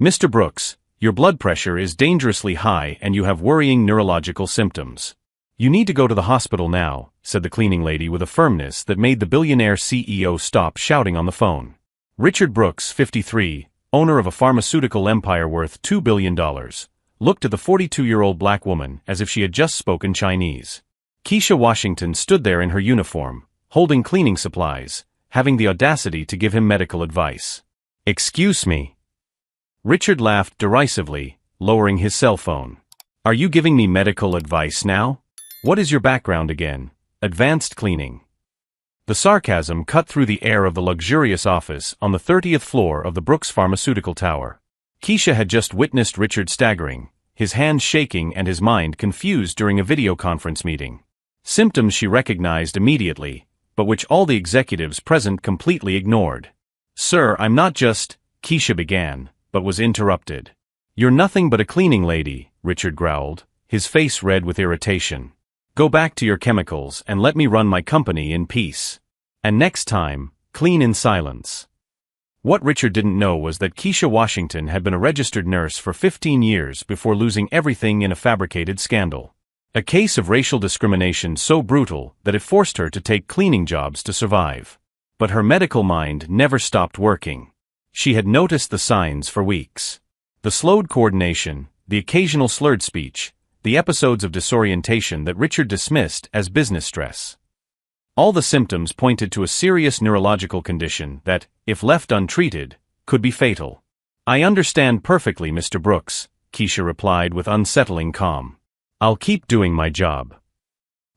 Mr. Brooks, your blood pressure is dangerously high and you have worrying neurological symptoms. You need to go to the hospital now, said the cleaning lady with a firmness that made the billionaire CEO stop shouting on the phone. Richard Brooks, 53, owner of a pharmaceutical empire worth $2 billion, looked at the 42-year-old black woman as if she had just spoken Chinese. Keisha Washington stood there in her uniform, holding cleaning supplies, having the audacity to give him medical advice. Excuse me. Richard laughed derisively, lowering his cell phone. Are you giving me medical advice now? What is your background again? Advanced cleaning. The sarcasm cut through the air of the luxurious office on the 30th floor of the Brooks Pharmaceutical Tower. Keisha had just witnessed Richard staggering, his hands shaking and his mind confused during a video conference meeting. Symptoms she recognized immediately, but which all the executives present completely ignored. Sir, I'm not just, Keisha began, but was interrupted. You're nothing but a cleaning lady, Richard growled, his face red with irritation. Go back to your chemicals and let me run my company in peace. And next time, clean in silence. What Richard didn't know was that Keisha Washington had been a registered nurse for 15 years before losing everything in a fabricated scandal. A case of racial discrimination so brutal that it forced her to take cleaning jobs to survive. But her medical mind never stopped working. She had noticed the signs for weeks. The slowed coordination, the occasional slurred speech, the episodes of disorientation that Richard dismissed as business stress. All the symptoms pointed to a serious neurological condition that, if left untreated, could be fatal. I understand perfectly, Mr. Brooks, Keisha replied with unsettling calm. I'll keep doing my job.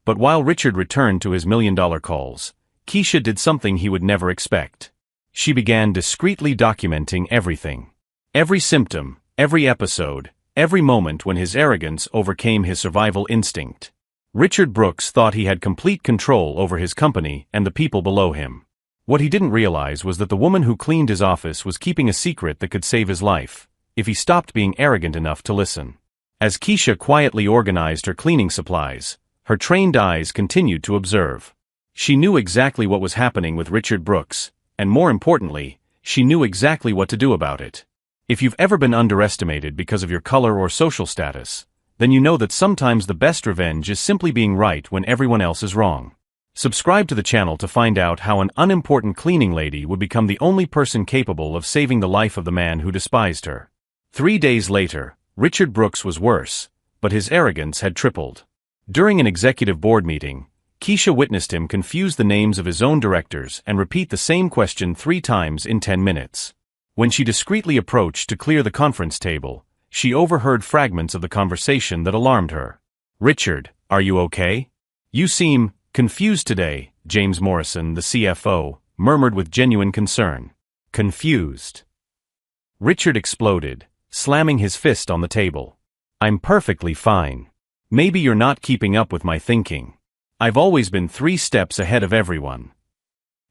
But while Richard returned to his million-dollar calls, Keisha did something he would never expect. She began discreetly documenting everything. Every symptom, every episode, every moment when his arrogance overcame his survival instinct. Richard Brooks thought he had complete control over his company and the people below him. What he didn't realize was that the woman who cleaned his office was keeping a secret that could save his life, if he stopped being arrogant enough to listen. As Keisha quietly organized her cleaning supplies, her trained eyes continued to observe. She knew exactly what was happening with Richard Brooks, and more importantly, she knew exactly what to do about it. If you've ever been underestimated because of your color or social status, then you know that sometimes the best revenge is simply being right when everyone else is wrong. Subscribe to the channel to find out how an unimportant cleaning lady would become the only person capable of saving the life of the man who despised her. 3 days later, Richard Brooks was worse, but his arrogance had tripled. During an executive board meeting, Keisha witnessed him confuse the names of his own directors and repeat the same question 3 times in 10 minutes. When she discreetly approached to clear the conference table, she overheard fragments of the conversation that alarmed her. Richard, are you okay? You seem confused today, James Morrison, the CFO, murmured with genuine concern. Confused. Richard exploded, slamming his fist on the table. I'm perfectly fine. Maybe you're not keeping up with my thinking. I've always been 3 steps ahead of everyone.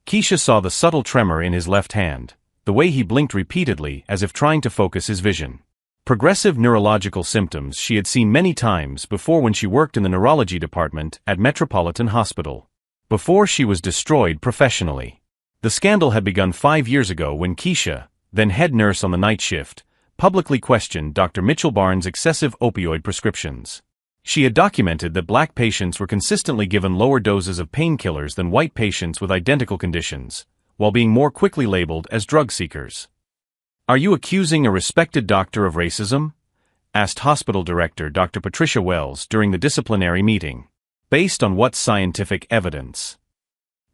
Keisha saw the subtle tremor in his left hand, the way he blinked repeatedly as if trying to focus his vision. Progressive neurological symptoms she had seen many times before when she worked in the neurology department at Metropolitan Hospital. Before she was destroyed professionally. The scandal had begun 5 years ago when Keisha, then head nurse on the night shift, publicly questioned Dr. Mitchell Barnes' excessive opioid prescriptions. She had documented that black patients were consistently given lower doses of painkillers than white patients with identical conditions, while being more quickly labeled as drug seekers. Are you accusing a respected doctor of racism? Asked hospital director Dr. Patricia Wells during the disciplinary meeting. Based on what scientific evidence?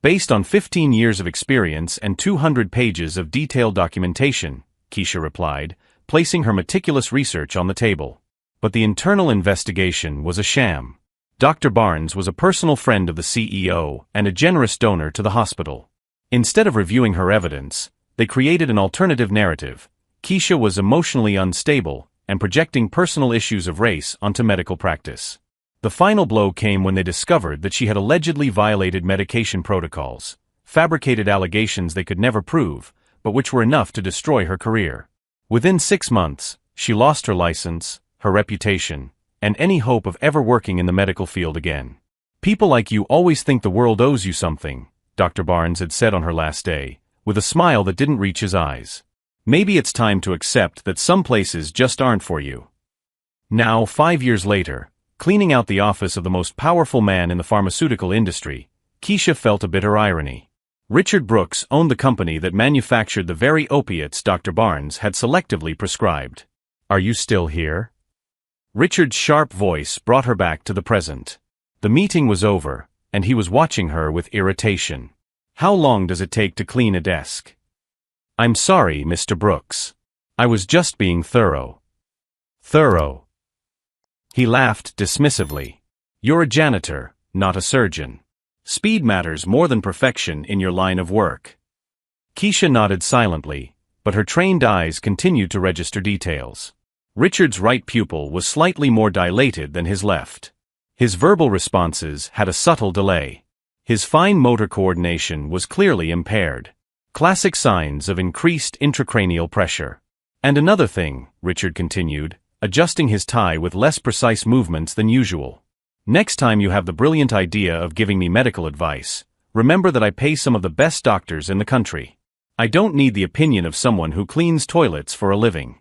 Based on 15 years of experience and 200 pages of detailed documentation, Keisha replied, placing her meticulous research on the table. But the internal investigation was a sham. Dr. Barnes was a personal friend of the CEO and a generous donor to the hospital. Instead of reviewing her evidence, they created an alternative narrative. Keisha was emotionally unstable and projecting personal issues of race onto medical practice. The final blow came when they discovered that she had allegedly violated medication protocols, fabricated allegations they could never prove, but which were enough to destroy her career. Within 6 months, she lost her license, her reputation, and any hope of ever working in the medical field again. People like you always think the world owes you something, Dr. Barnes had said on her last day, with a smile that didn't reach his eyes. Maybe it's time to accept that some places just aren't for you. Now, 5 years later, cleaning out the office of the most powerful man in the pharmaceutical industry, Keisha felt a bitter irony. Richard Brooks owned the company that manufactured the very opiates Dr. Barnes had selectively prescribed. "Are you still here?" Richard's sharp voice brought her back to the present. The meeting was over, and he was watching her with irritation. "How long does it take to clean a desk?" "I'm sorry, Mr. Brooks. I was just being thorough." "Thorough?" He laughed dismissively. "You're a janitor, not a surgeon. Speed matters more than perfection in your line of work." Keisha nodded silently, but her trained eyes continued to register details. Richard's right pupil was slightly more dilated than his left. His verbal responses had a subtle delay. His fine motor coordination was clearly impaired. Classic signs of increased intracranial pressure. "And another thing," Richard continued, adjusting his tie with less precise movements than usual. "Next time you have the brilliant idea of giving me medical advice, remember that I pay some of the best doctors in the country. I don't need the opinion of someone who cleans toilets for a living."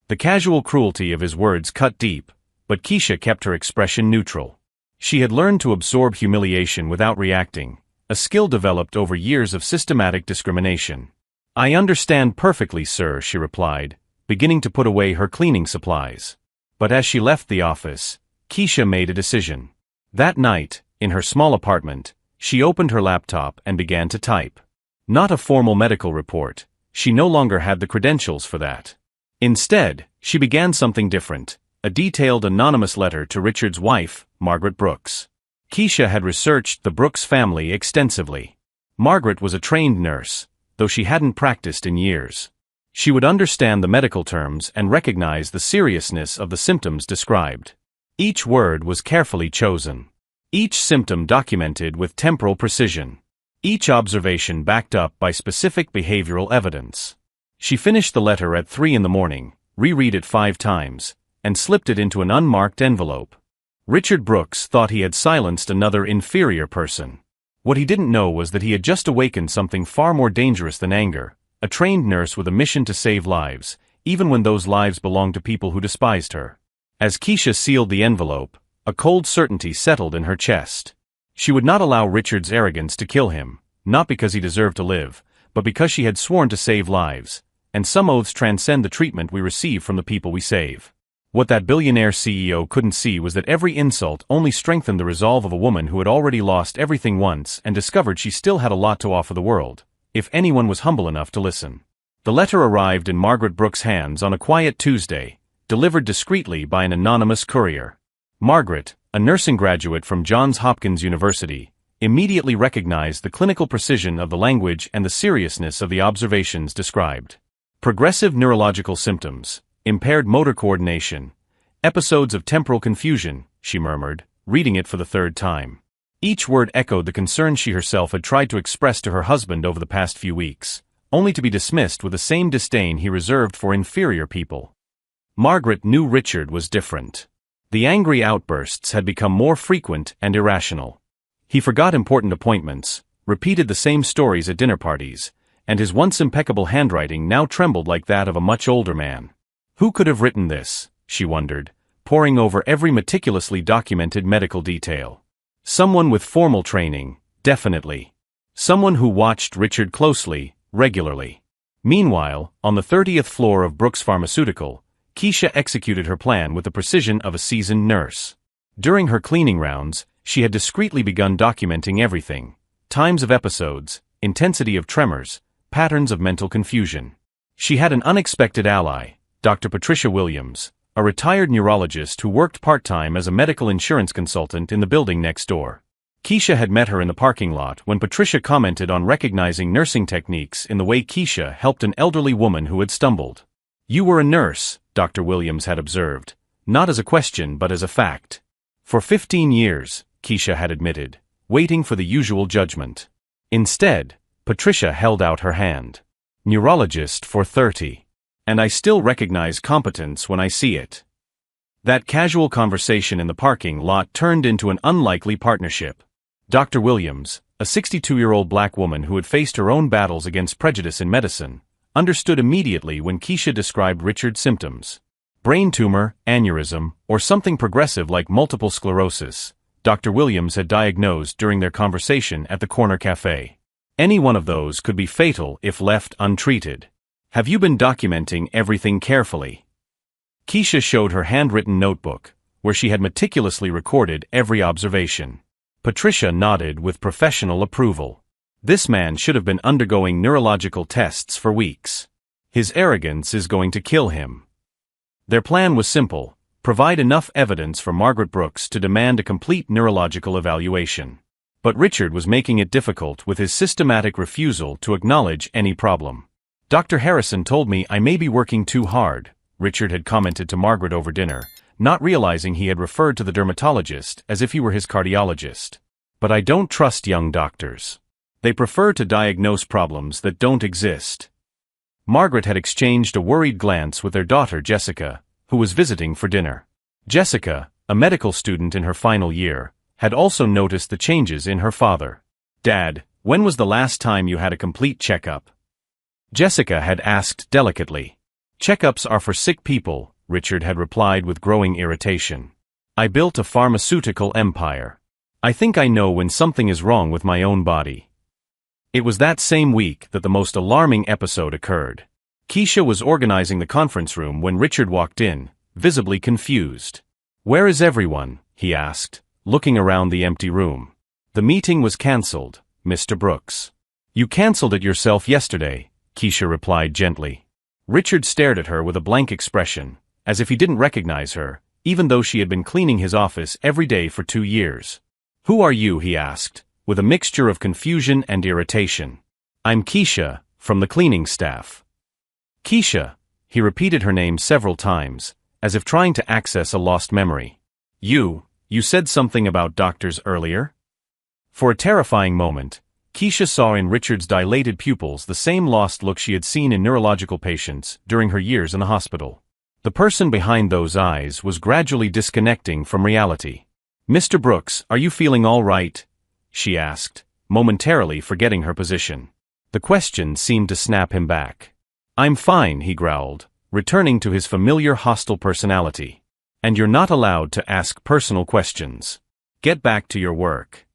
The casual cruelty of his words cut deep, but Keisha kept her expression neutral. She had learned to absorb humiliation without reacting, a skill developed over years of systematic discrimination. "I understand perfectly, sir," she replied, beginning to put away her cleaning supplies. But as she left the office, Keisha made a decision. That night, in her small apartment, she opened her laptop and began to type. Not a formal medical report, she no longer had the credentials for that. Instead, she began something different, a detailed anonymous letter to Richard's wife, Margaret Brooks. Keisha had researched the Brooks family extensively. Margaret was a trained nurse, though she hadn't practiced in years. She would understand the medical terms and recognize the seriousness of the symptoms described. Each word was carefully chosen. Each symptom documented with temporal precision. Each observation backed up by specific behavioral evidence. She finished the letter at 3 a.m, reread it 5 times, and slipped it into an unmarked envelope. Richard Brooks thought he had silenced another inferior person. What he didn't know was that he had just awakened something far more dangerous than anger, a trained nurse with a mission to save lives, even when those lives belonged to people who despised her. As Keisha sealed the envelope, a cold certainty settled in her chest. She would not allow Richard's arrogance to kill him, not because he deserved to live, but because she had sworn to save lives, and some oaths transcend the treatment we receive from the people we save. What that billionaire CEO couldn't see was that every insult only strengthened the resolve of a woman who had already lost everything once and discovered she still had a lot to offer the world, if anyone was humble enough to listen. The letter arrived in Margaret Brooks' hands on a quiet Tuesday, delivered discreetly by an anonymous courier. Margaret, a nursing graduate from Johns Hopkins University, immediately recognized the clinical precision of the language and the seriousness of the observations described. Progressive neurological symptoms, impaired motor coordination, episodes of temporal confusion, she murmured, reading it for the 3rd time. Each word echoed the concern she herself had tried to express to her husband over the past few weeks, only to be dismissed with the same disdain he reserved for inferior people. Margaret knew Richard was different. The angry outbursts had become more frequent and irrational. He forgot important appointments, repeated the same stories at dinner parties, and his once impeccable handwriting now trembled like that of a much older man. Who could have written this, she wondered, poring over every meticulously documented medical detail. Someone with formal training, definitely. Someone who watched Richard closely, regularly. Meanwhile, on the 30th floor of Brooks Pharmaceutical, Keisha executed her plan with the precision of a seasoned nurse. During her cleaning rounds, she had discreetly begun documenting everything: times of episodes, intensity of tremors, patterns of mental confusion. She had an unexpected ally, Dr. Patricia Williams, a retired neurologist who worked part-time as a medical insurance consultant in the building next door. Keisha had met her in the parking lot when Patricia commented on recognizing nursing techniques in the way Keisha helped an elderly woman who had stumbled. "You were a nurse," Dr. Williams had observed, not as a question but as a fact. For 15 years, Keisha had admitted, waiting for the usual judgment. Instead, Patricia held out her hand. "Neurologist for 30. And I still recognize competence when I see it." That casual conversation in the parking lot turned into an unlikely partnership. Dr. Williams, a 62-year-old black woman who had faced her own battles against prejudice in medicine, understood immediately when Keisha described Richard's symptoms. Brain tumor, aneurysm, or something progressive like multiple sclerosis, Dr. Williams had diagnosed during their conversation at the corner cafe. Any one of those could be fatal if left untreated. Have you been documenting everything carefully? Keisha showed her handwritten notebook, where she had meticulously recorded every observation. Patricia nodded with professional approval. This man should have been undergoing neurological tests for weeks. His arrogance is going to kill him. Their plan was simple: provide enough evidence for Margaret Brooks to demand a complete neurological evaluation. But Richard was making it difficult with his systematic refusal to acknowledge any problem. Dr. Harrison told me I may be working too hard, Richard had commented to Margaret over dinner, not realizing he had referred to the dermatologist as if he were his cardiologist. But I don't trust young doctors. They prefer to diagnose problems that don't exist. Margaret had exchanged a worried glance with their daughter Jessica, who was visiting for dinner. Jessica, a medical student in her final year, had also noticed the changes in her father. "Dad, when was the last time you had a complete checkup?" Jessica had asked delicately. "Checkups are for sick people," Richard had replied with growing irritation. "I built a pharmaceutical empire. I think I know when something is wrong with my own body." It was that same week that the most alarming episode occurred. Keisha was organizing the conference room when Richard walked in, visibly confused. "Where is everyone?" he asked, looking around the empty room. "The meeting was cancelled, Mr. Brooks." "You cancelled it yourself yesterday," Keisha replied gently. Richard stared at her with a blank expression, as if he didn't recognize her, even though she had been cleaning his office every day for 2 years. "Who are you?" he asked, with a mixture of confusion and irritation. "I'm Keisha, from the cleaning staff." "Keisha," he repeated her name several times, as if trying to access a lost memory. You said something about doctors earlier?" For a terrifying moment, Keisha saw in Richard's dilated pupils the same lost look she had seen in neurological patients during her years in the hospital. The person behind those eyes was gradually disconnecting from reality. "Mr. Brooks, are you feeling all right?" she asked, momentarily forgetting her position. The question seemed to snap him back. "I'm fine," he growled, returning to his familiar hostile personality. "And you're not allowed to ask personal questions. Get back to your work."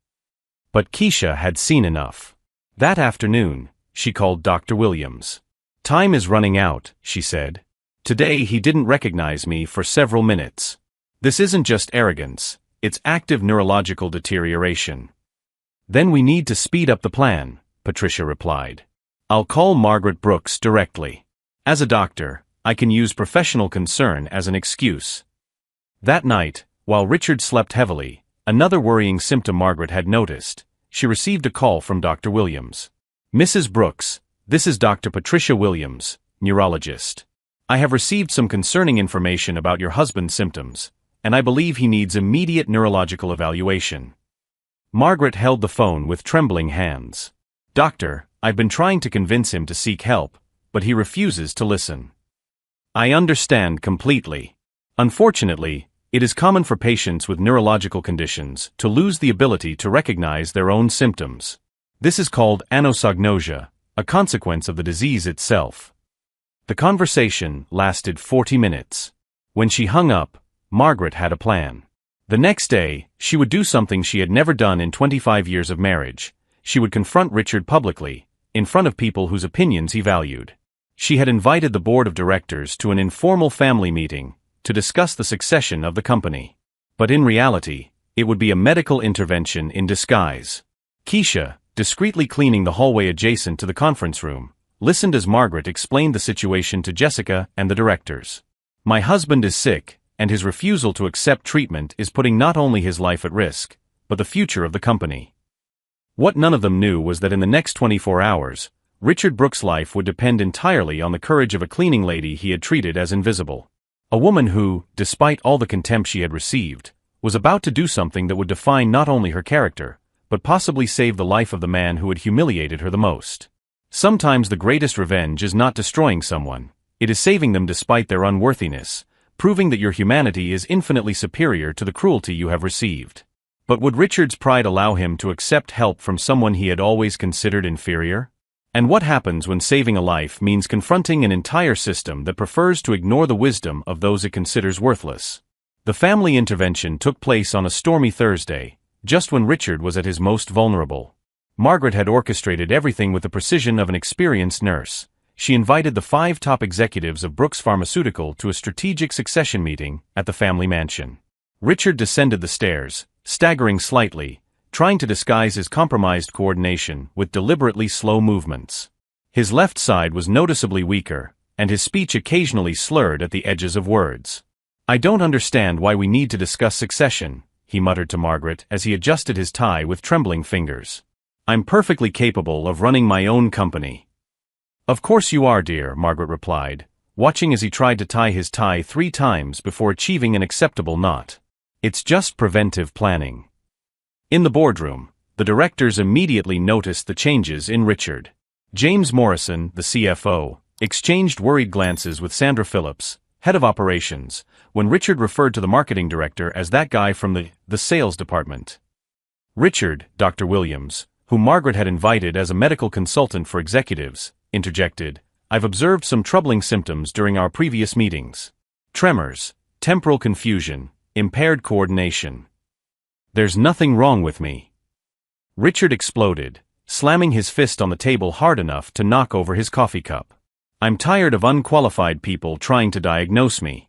But Keisha had seen enough. That afternoon, she called Dr. Williams. "Time is running out," she said. "Today he didn't recognize me for several minutes. This isn't just arrogance, it's active neurological deterioration." "Then we need to speed up the plan," Patricia replied. "I'll call Margaret Brooks directly. As a doctor, I can use professional concern as an excuse." That night, while Richard slept heavily, another worrying symptom Margaret had noticed. She received a call from Dr. Williams. "Mrs. Brooks, this is Dr. Patricia Williams, neurologist. I have received some concerning information about your husband's symptoms, and I believe he needs immediate neurological evaluation." Margaret held the phone with trembling hands. "Doctor, I've been trying to convince him to seek help, but he refuses to listen." "I understand completely. Unfortunately, it is common for patients with neurological conditions to lose the ability to recognize their own symptoms. This is called anosognosia, a consequence of the disease itself." The conversation lasted 40 minutes. When she hung up, Margaret had a plan. The next day, she would do something she had never done in 25 years of marriage. She would confront Richard publicly, in front of people whose opinions he valued. She had invited the board of directors to an informal family meeting to discuss the succession of the company. But in reality, it would be a medical intervention in disguise. Keisha, discreetly cleaning the hallway adjacent to the conference room, listened as Margaret explained the situation to Jessica and the directors. "My husband is sick, and his refusal to accept treatment is putting not only his life at risk, but the future of the company." What none of them knew was that in the next 24 hours, Richard Brooks' life would depend entirely on the courage of a cleaning lady he had treated as invisible. A woman who, despite all the contempt she had received, was about to do something that would define not only her character, but possibly save the life of the man who had humiliated her the most. Sometimes the greatest revenge is not destroying someone, it is saving them despite their unworthiness, proving that your humanity is infinitely superior to the cruelty you have received. But would Richard's pride allow him to accept help from someone he had always considered inferior? And what happens when saving a life means confronting an entire system that prefers to ignore the wisdom of those it considers worthless? The family intervention took place on a stormy Thursday, just when Richard was at his most vulnerable. Margaret had orchestrated everything with the precision of an experienced nurse. She invited the 5 top executives of Brooks Pharmaceutical to a strategic succession meeting at the family mansion. Richard descended the stairs, staggering slightly, trying to disguise his compromised coordination with deliberately slow movements. His left side was noticeably weaker, and his speech occasionally slurred at the edges of words. "I don't understand why we need to discuss succession," he muttered to Margaret as he adjusted his tie with trembling fingers. "I'm perfectly capable of running my own company." "Of course you are, dear," Margaret replied, watching as he tried to tie his tie 3 times before achieving an acceptable knot. "It's just preventive planning." In the boardroom, the directors immediately noticed the changes in Richard. James Morrison, the CFO, exchanged worried glances with Sandra Phillips, head of operations, when Richard referred to the marketing director as that guy from the sales department. Richard, Dr. Williams, whom Margaret had invited as a medical consultant for executives, interjected, "I've observed some troubling symptoms during our previous meetings. Tremors, temporal confusion, impaired coordination. There's nothing wrong with me." Richard exploded, slamming his fist on the table hard enough to knock over his coffee cup. "I'm tired of unqualified people trying to diagnose me."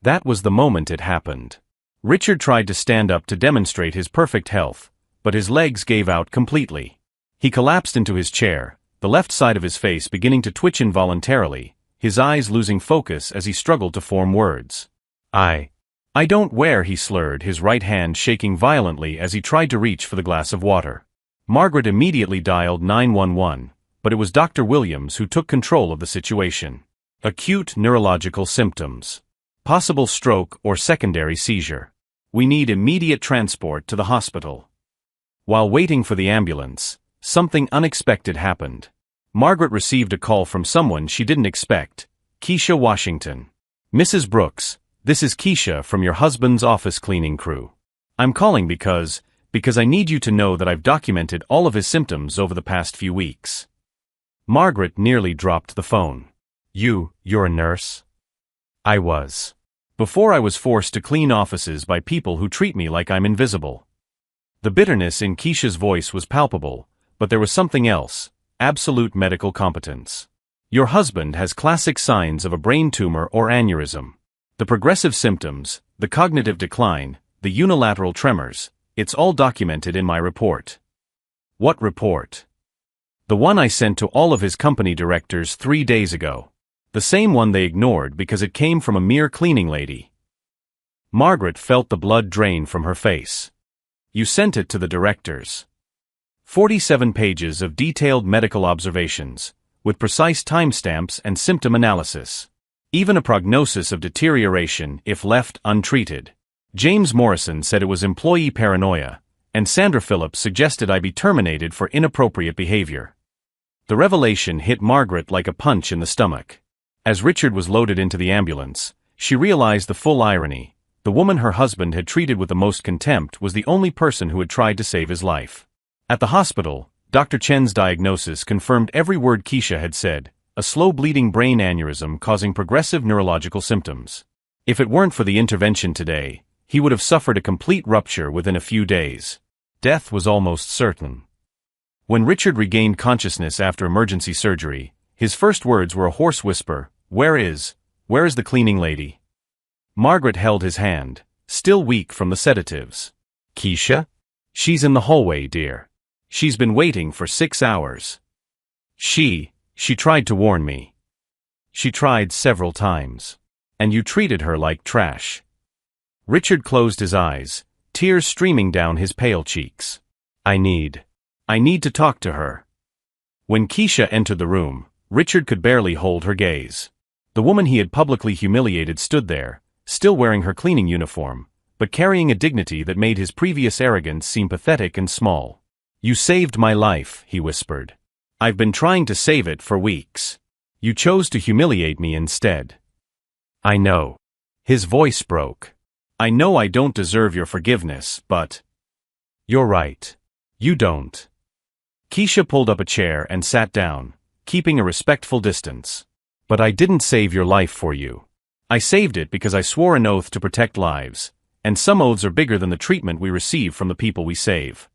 That was the moment it happened. Richard tried to stand up to demonstrate his perfect health, but his legs gave out completely. He collapsed into his chair, the left side of his face beginning to twitch involuntarily, his eyes losing focus as he struggled to form words. I don't wear," he slurred, his right hand shaking violently as he tried to reach for the glass of water. Margaret immediately dialed 911, but it was Dr. Williams who took control of the situation. "Acute neurological symptoms. Possible stroke or secondary seizure. We need immediate transport to the hospital." While waiting for the ambulance, something unexpected happened. Margaret received a call from someone she didn't expect, Keisha Washington. "Mrs. Brooks, this is Keisha from your husband's office cleaning crew. I'm calling because I need you to know that I've documented all of his symptoms over the past few weeks." Margaret nearly dropped the phone. You're a nurse?" "I was. Before I was forced to clean offices by people who treat me like I'm invisible." The bitterness in Keisha's voice was palpable, but there was something else, absolute medical competence. "Your husband has classic signs of a brain tumor or aneurysm. The progressive symptoms, the cognitive decline, the unilateral tremors, it's all documented in my report." "What report?" "The one I sent to all of his company directors 3 days ago. The same one they ignored because it came from a mere cleaning lady." Margaret felt the blood drain from her face. "You sent it to the directors." 47 pages of detailed medical observations, with precise timestamps and symptom analysis. Even a prognosis of deterioration if left untreated. James Morrison said it was employee paranoia, and Sandra Phillips suggested I be terminated for inappropriate behavior. The revelation hit Margaret like a punch in the stomach. As Richard was loaded into the ambulance, she realized the full irony. The woman her husband had treated with the most contempt was the only person who had tried to save his life. At the hospital, Dr. Chen's diagnosis confirmed every word Keisha had said, a slow-bleeding brain aneurysm causing progressive neurological symptoms. If it weren't for the intervention today, he would have suffered a complete rupture within a few days. Death was almost certain. When Richard regained consciousness after emergency surgery, his first words were a hoarse whisper, Where is the cleaning lady?" Margaret held his hand, still weak from the sedatives. "Keisha? She's in the hallway, dear. She's been waiting for 6 hours. She tried to warn me. She tried several times. And you treated her like trash." Richard closed his eyes, tears streaming down his pale cheeks. I need to talk to her." When Keisha entered the room, Richard could barely hold her gaze. The woman he had publicly humiliated stood there, still wearing her cleaning uniform, but carrying a dignity that made his previous arrogance seem pathetic and small. "You saved my life," he whispered. "I've been trying to save it for weeks. You chose to humiliate me instead." "I know." His voice broke. "I know I don't deserve your forgiveness, but—" "You're right. You don't." Keisha pulled up a chair and sat down, keeping a respectful distance. But I didn't save your life for you. I saved it because I swore an oath to protect lives, and some oaths are bigger than the treatment we receive from the people we save.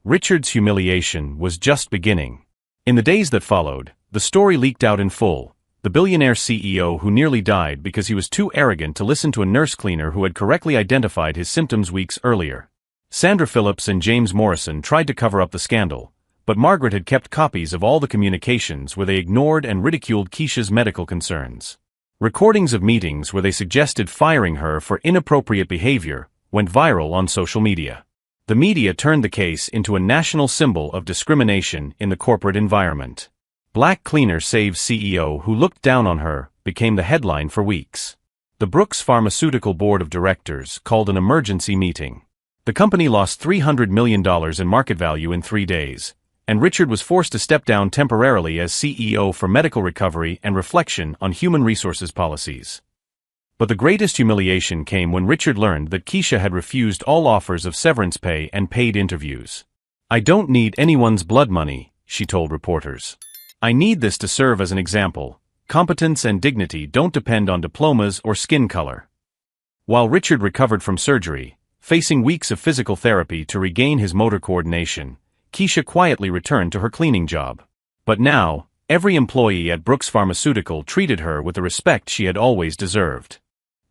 Richard's humiliation was just beginning. In the days that followed, the story leaked out in full. The billionaire CEO who nearly died because he was too arrogant to listen to a nurse cleaner who had correctly identified his symptoms weeks earlier. Sandra Phillips and James Morrison tried to cover up the scandal, but Margaret had kept copies of all the communications where they ignored and ridiculed Keisha's medical concerns. Recordings of meetings where they suggested firing her for inappropriate behavior went viral on social media. The media turned the case into a national symbol of discrimination in the corporate environment. Black cleaner saves CEO who looked down on her became the headline for weeks. The Brooks Pharmaceutical Board of Directors called an emergency meeting. The company lost $300 million in market value in 3 days, and Richard was forced to step down temporarily as CEO for medical recovery and reflection on human resources policies. But the greatest humiliation came when Richard learned that Keisha had refused all offers of severance pay and paid interviews. "I don't need anyone's blood money," she told reporters. "I need this to serve as an example. Competence and dignity don't depend on diplomas or skin color." While Richard recovered from surgery, facing weeks of physical therapy to regain his motor coordination, Keisha quietly returned to her cleaning job. But now, every employee at Brooks Pharmaceutical treated her with the respect she had always deserved.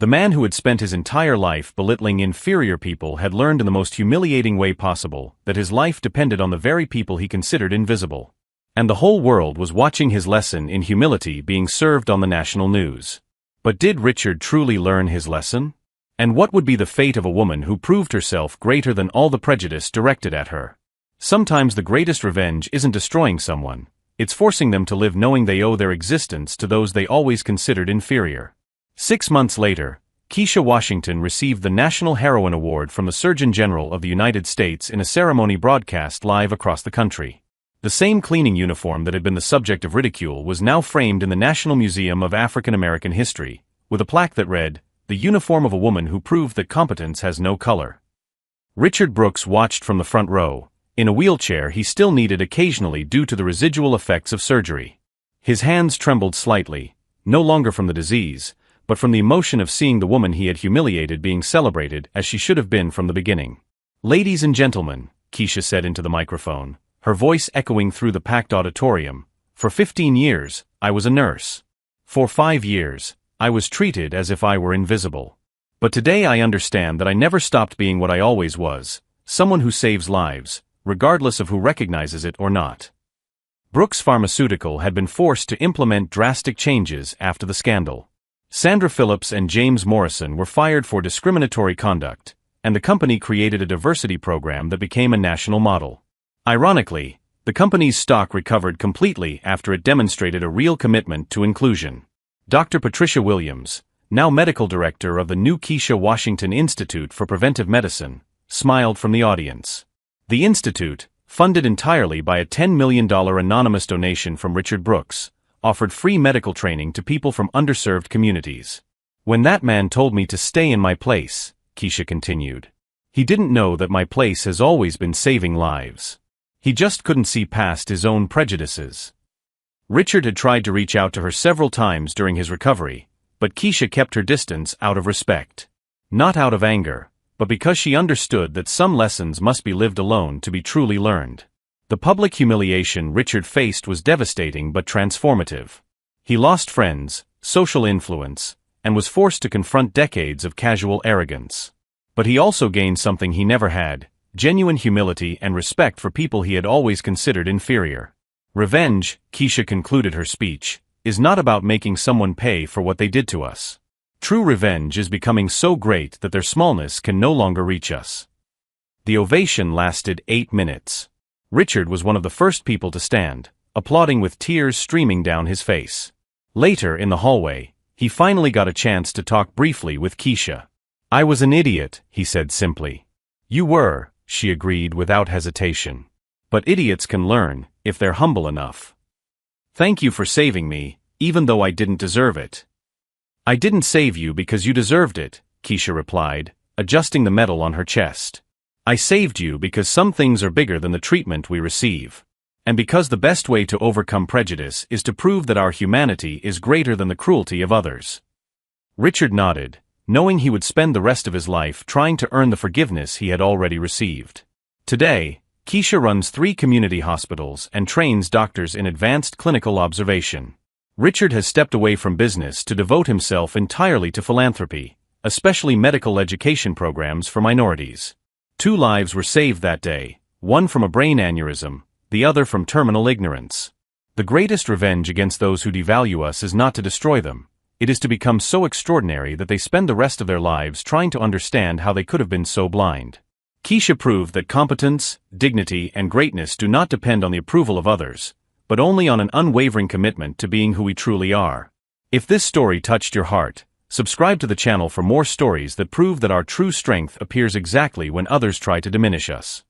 The man who had spent his entire life belittling inferior people had learned in the most humiliating way possible that his life depended on the very people he considered invisible. And the whole world was watching his lesson in humility being served on the national news. But did Richard truly learn his lesson? And what would be the fate of a woman who proved herself greater than all the prejudice directed at her? Sometimes the greatest revenge isn't destroying someone, it's forcing them to live knowing they owe their existence to those they always considered inferior. 6 months later, Keisha Washington received the National Heroine Award from the Surgeon General of the United States in a ceremony broadcast live across the country. The same cleaning uniform that had been the subject of ridicule was now framed in the National Museum of African American History, with a plaque that read, "The uniform of a woman who proved that competence has no color." Richard Brooks watched from the front row. In a wheelchair he still needed occasionally due to the residual effects of surgery. His hands trembled slightly, no longer from the disease, but from the emotion of seeing the woman he had humiliated being celebrated as she should have been from the beginning. "Ladies and gentlemen," Keisha said into the microphone, her voice echoing through the packed auditorium, "for 15 years, I was a nurse. For 5 years, I was treated as if I were invisible. But today I understand that I never stopped being what I always was, someone who saves lives, regardless of who recognizes it or not." Brooks Pharmaceutical had been forced to implement drastic changes after the scandal. Sandra Phillips and James Morrison were fired for discriminatory conduct, and the company created a diversity program that became a national model. Ironically, the company's stock recovered completely after it demonstrated a real commitment to inclusion. Dr. Patricia Williams, now medical director of the new Keisha Washington Institute for Preventive Medicine, smiled from the audience. The institute, funded entirely by a $10 million anonymous donation from Richard Brooks, offered free medical training to people from underserved communities. "When that man told me to stay in my place," Keisha continued, "he didn't know that my place has always been saving lives. He just couldn't see past his own prejudices." Richard had tried to reach out to her several times during his recovery, but Keisha kept her distance out of respect. Not out of anger, but because she understood that some lessons must be lived alone to be truly learned. The public humiliation Richard faced was devastating but transformative. He lost friends, social influence, and was forced to confront decades of casual arrogance. But he also gained something he never had: genuine humility and respect for people he had always considered inferior. "Revenge," Keisha concluded her speech, "is not about making someone pay for what they did to us. True revenge is becoming so great that their smallness can no longer reach us." The ovation lasted 8 minutes. Richard was one of the first people to stand, applauding with tears streaming down his face. Later in the hallway, he finally got a chance to talk briefly with Keisha. "I was an idiot," he said simply. "You were," she agreed without hesitation. "But idiots can learn, if they're humble enough. Thank you for saving me, even though I didn't deserve it." "I didn't save you because you deserved it," Keisha replied, adjusting the medal on her chest. "I saved you because some things are bigger than the treatment we receive." And because the best way to overcome prejudice is to prove that our humanity is greater than the cruelty of others. Richard nodded, knowing he would spend the rest of his life trying to earn the forgiveness he had already received. Today, Keisha runs 3 community hospitals and trains doctors in advanced clinical observation. Richard has stepped away from business to devote himself entirely to philanthropy, especially medical education programs for minorities. 2 lives were saved that day, one from a brain aneurysm, the other from terminal ignorance. The greatest revenge against those who devalue us is not to destroy them. It is to become so extraordinary that they spend the rest of their lives trying to understand how they could have been so blind. Keisha proved that competence, dignity, and greatness do not depend on the approval of others, but only on an unwavering commitment to being who we truly are. If this story touched your heart, subscribe to the channel for more stories that prove that our true strength appears exactly when others try to diminish us.